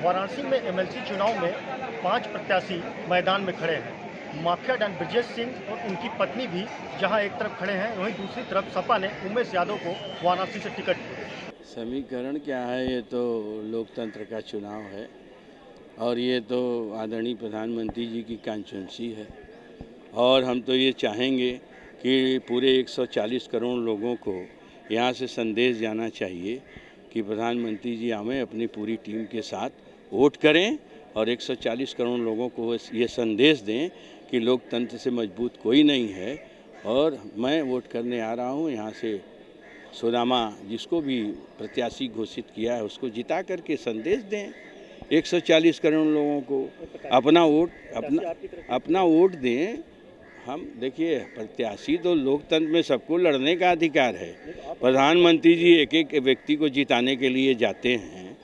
वाराणसी में एमएलसी चुनाव में 5 प्रत्याशी मैदान में खड़े हैं। माफिया डॉन ब्रजेश सिंह और उनकी पत्नी भी जहां एक तरफ खड़े हैं, वहीं दूसरी तरफ सपा ने उमेश यादव को वाराणसी से टिकट दिया। समीकरण क्या है, ये तो लोकतंत्र का चुनाव है और ये तो आदरणीय प्रधानमंत्री जी की कांस्टिट्यूंसी है और हम तो ये चाहेंगे कि पूरे 140 करोड़ लोगों को यहाँ से संदेश जाना चाहिए कि प्रधानमंत्री जी आवें, अपनी पूरी टीम के साथ वोट करें और 140 करोड़ लोगों को ये संदेश दें कि लोकतंत्र से मजबूत कोई नहीं है। और मैं वोट करने आ रहा हूँ यहाँ से सुदामा, जिसको भी प्रत्याशी घोषित किया है उसको जिता करके संदेश दें 140 करोड़ लोगों को अपना वोट दें। हम देखिए, प्रत्याशी तो लोकतंत्र में सबको लड़ने का अधिकार है। प्रधानमंत्री जी एक एक व्यक्ति को जिताने के लिए जाते हैं,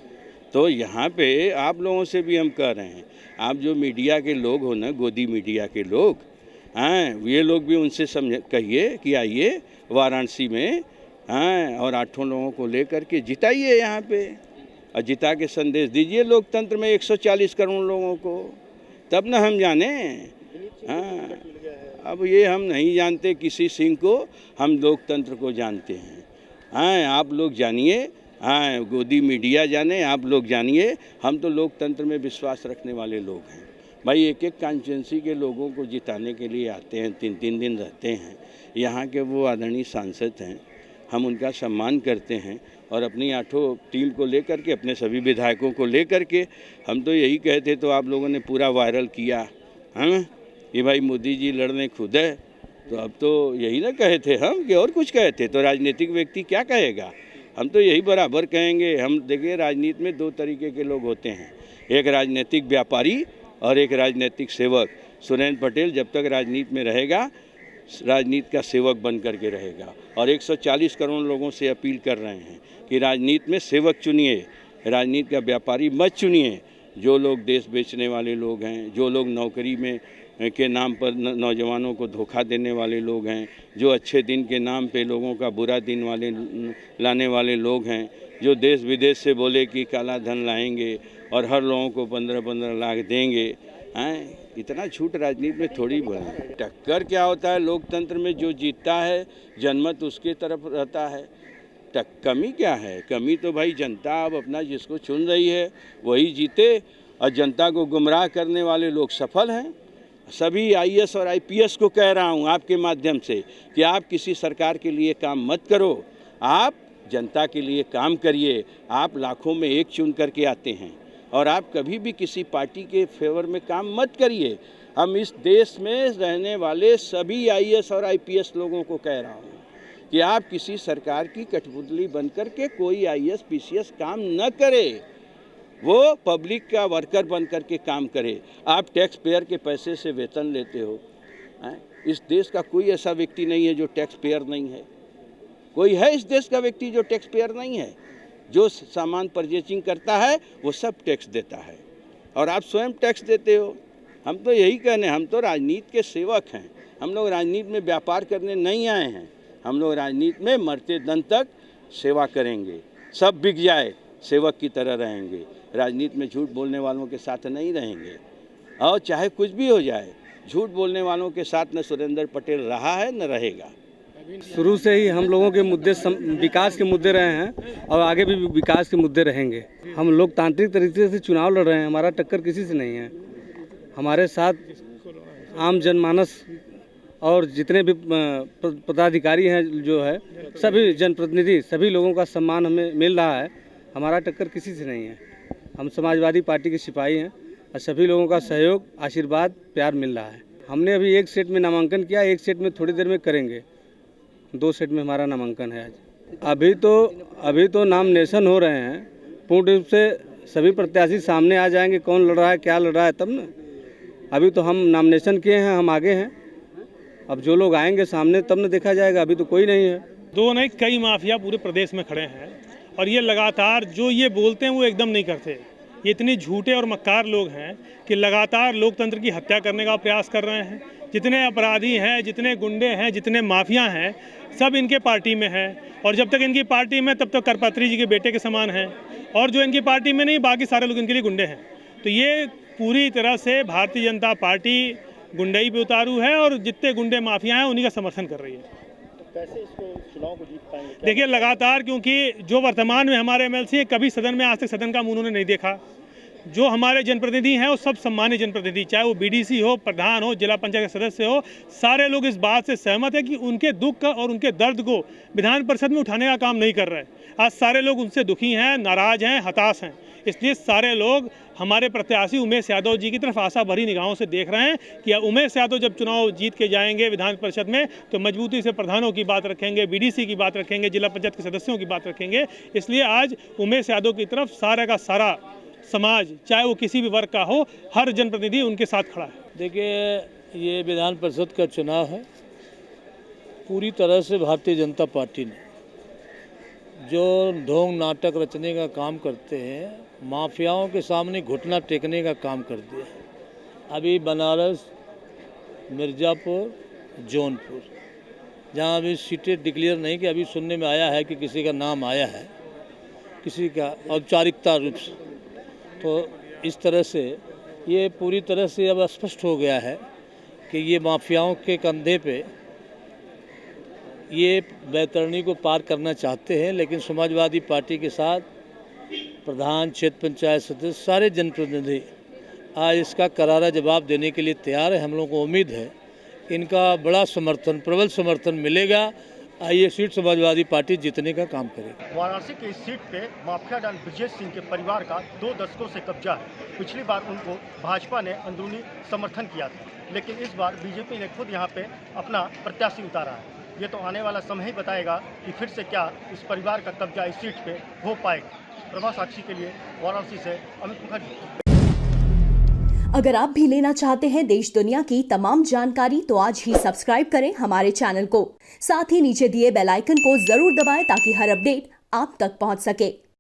तो यहाँ पे आप लोगों से भी हम कह रहे हैं, आप जो मीडिया के लोग हो ना, गोदी मीडिया के लोग, ये लोग भी उनसे कहिए कि आइए वाराणसी में और 8 लोगों को लेकर के जिताइए यहाँ पे और जिता के संदेश दीजिए लोकतंत्र में 140 करोड़ लोगों को, तब ना हम जाने। अब ये हम नहीं जानते किसी सिंह को, हम लोकतंत्र को जानते हैं। आप लोग जानिए, गोदी मीडिया जाने, आप लोग जानिए, हम तो लोकतंत्र में विश्वास रखने वाले लोग हैं। भाई एक एक कॉन्स्टिट्यूंसी के लोगों को जिताने के लिए आते हैं, 3-3 दिन रहते हैं। यहाँ के वो आदरणीय सांसद हैं, हम उनका सम्मान करते हैं और अपनी 8 टीम को लेकर के, अपने सभी विधायकों को लेकर के हम तो यही कहते, तो आप लोगों ने पूरा वायरल किया ये भाई मोदी जी लड़ने खुद है, तो अब तो यही ना कहे थे हम कि और कुछ कहे थे, तो राजनीतिक व्यक्ति क्या कहेगा। हम तो यही बराबर कहेंगे। हम देखिए, राजनीति में 2 तरीके के लोग होते हैं, एक राजनीतिक व्यापारी और एक राजनीतिक सेवक। सुरेंद्र पटेल जब तक राजनीति में रहेगा, राजनीति का सेवक बन करके रहेगा और 140 करोड़ लोगों से अपील कर रहे हैं कि राजनीति में सेवक चुनिए, राजनीति का व्यापारी मत चुनिए। जो लोग देश बेचने वाले लोग हैं, जो लोग नौकरी में के नाम पर नौजवानों को धोखा देने वाले लोग हैं, जो अच्छे दिन के नाम पे लोगों का बुरा दिन लाने वाले लोग हैं, जो देश विदेश से बोले कि काला धन लाएंगे और हर लोगों को 15-15 लाख देंगे, इतना झूठ राजनीति में थोड़ी बने। टक्कर क्या होता है लोकतंत्र में, जो जीतता है जनमत उसके तरफ रहता है। कमी क्या है? कमी तो भाई जनता अब अपना जिसको चुन रही है वही जीते और जनता को गुमराह करने वाले लोग सफल हैं। सभी IAS और IPS को कह रहा हूं आपके माध्यम से कि आप किसी सरकार के लिए काम मत करो, आप जनता के लिए काम करिए। आप लाखों में एक चुन करके आते हैं और आप कभी भी किसी पार्टी के फेवर में काम मत करिए। हम इस देश में रहने वाले सभी IAS और IPS लोगों को कह रहा हूँ कि आप किसी सरकार की कठपुतली बनकर के कोई IAS PCS काम न करे, वो पब्लिक का वर्कर बन कर के काम करे। आप टैक्स पेयर के पैसे से वेतन लेते हो। इस देश का कोई ऐसा व्यक्ति नहीं है जो टैक्स पेयर नहीं है। कोई है इस देश का व्यक्ति जो टैक्स पेयर नहीं है? जो सामान परचेजिंग करता है वो सब टैक्स देता है और आप स्वयं टैक्स देते हो। हम तो यही कहने, हम तो राजनीति के सेवक हैं। हम लोग राजनीति में व्यापार करने नहीं आए हैं। हम लोग राजनीति में मरते दम तक सेवा करेंगे। सब बिक जाए, सेवक की तरह रहेंगे। राजनीति में झूठ बोलने वालों के साथ नहीं रहेंगे और चाहे कुछ भी हो जाए, झूठ बोलने वालों के साथ न सुरेंद्र पटेल रहा है न रहेगा। शुरू से ही हम लोगों के मुद्दे विकास के मुद्दे रहे हैं और आगे भी विकास के मुद्दे रहेंगे। हम लोकतांत्रिक तरीके से चुनाव लड़ रहे हैं, हमारा टक्कर किसी से नहीं है। हमारे साथ आम जनमानस और जितने भी पदाधिकारी हैं, जो है सभी जनप्रतिनिधि, सभी लोगों का सम्मान हमें मिल रहा है। हमारा टक्कर किसी से नहीं है। हम समाजवादी पार्टी के सिपाही हैं और सभी लोगों का सहयोग, आशीर्वाद, प्यार मिल रहा है। हमने अभी 1 सेट में नामांकन किया, 1 सेट में थोड़ी देर में करेंगे। 2 सेट में हमारा नामांकन है आज। अभी तो नामिनेशन हो रहे हैं। पूर्ण रूप से सभी प्रत्याशी सामने आ जाएंगे, कौन लड़ रहा है, क्या लड़ रहा है, तब ना। अभी तो हम नामिनेशन किए हैं, हम आगे हैं। अब जो लोग आएंगे सामने तब न देखा जाएगा। अभी तो कोई नहीं है। 2 नहीं, कई माफिया पूरे प्रदेश में खड़े हैं और ये लगातार जो ये बोलते हैं वो एकदम नहीं करते। ये इतने झूठे और मक्कार लोग हैं कि लगातार लोकतंत्र की हत्या करने का प्रयास कर रहे हैं। जितने अपराधी हैं, जितने गुंडे हैं, जितने माफिया हैं, सब इनके पार्टी में हैं और जब तक इनकी पार्टी में तब तक करपात्री जी के बेटे के समान हैं। और जो इनकी पार्टी में नहीं, बाकी सारे लोग इनके लिए गुंडे हैं। तो ये पूरी तरह से भारतीय जनता पार्टी गुंडई पे उतारू है और जितने गुंडे माफिया हैं उन्हीं का समर्थन कर रही है। तो कैसे इसको चुनाव को जीत पाएंगे? देखिए, लगातार, क्योंकि जो वर्तमान में हमारे एमएलसी हैं, कभी सदन में आज तक सदन का मुंह उन्होंने नहीं देखा। जो हमारे जनप्रतिनिधि हैं वो सब सम्मानित जनप्रतिनिधि, चाहे वो बीडीसी हो, प्रधान हो, जिला पंचायत के सदस्य हो, सारे लोग इस बात से सहमत है कि उनके दुख का और उनके दर्द को विधान परिषद में उठाने का काम नहीं कर रहे। आज सारे लोग उनसे दुखी हैं, नाराज हैं, हताश हैं। इसलिए सारे लोग हमारे प्रत्याशी उमेश यादव जी की तरफ आशा भरी निगाहों से देख रहे हैं कि उमेश यादव जब चुनाव जीत के जाएंगे विधान परिषद में तो मजबूती से प्रधानों की बात रखेंगे, बीडीसी की बात रखेंगे, जिला पंचायत के सदस्यों की बात रखेंगे। इसलिए आज उमेश यादव की तरफ सारा का सारा समाज, चाहे वो किसी भी वर्ग का हो, हर जनप्रतिनिधि उनके साथ खड़ा है। देखिए, ये विधान परिषद का चुनाव है। पूरी तरह से भारतीय जनता पार्टी ने जो ढोंग नाटक रचने का काम करते हैं, माफियाओं के सामने घुटना टेकने का काम कर दिया। अभी बनारस, मिर्ज़ापुर, जौनपुर, जहाँ अभी सीटें डिक्लेयर नहीं कि अभी सुनने में आया है कि किसी का नाम आया है, किसी का औपचारिकता रूप से। तो इस तरह से ये पूरी तरह से अब स्पष्ट हो गया है कि ये माफियाओं के कंधे पे ये बैतरणी को पार करना चाहते हैं। लेकिन समाजवादी पार्टी के साथ प्रधान, क्षेत्र पंचायत सदस्य, सारे जनप्रतिनिधि आज इसका करारा जवाब देने के लिए तैयार है। हम लोगों को उम्मीद है इनका बड़ा समर्थन, प्रबल समर्थन मिलेगा। ये सीट समाजवादी पार्टी जीतने का काम करेगी। वाराणसी की इस सीट पे माफिया डॉन ब्रजेश सिंह के परिवार का 2 दशकों से कब्जा है। पिछली बार उनको भाजपा ने अंदरूनी समर्थन किया था, लेकिन इस बार बीजेपी ने खुद यहाँ पे अपना प्रत्याशी उतारा है। ये तो आने वाला समय ही बताएगा कि फिर से क्या इस परिवार का कब्जा इस सीट पे हो पाएगा। प्रभा साक्षी के लिए वाराणसी से अमित मुखर्जी। अगर आप भी लेना चाहते हैं देश दुनिया की तमाम जानकारी तो आज ही सब्सक्राइब करें हमारे चैनल को। साथ ही नीचे दिए बेल आइकन को जरूर दबाएं ताकि हर अपडेट आप तक पहुंच सके।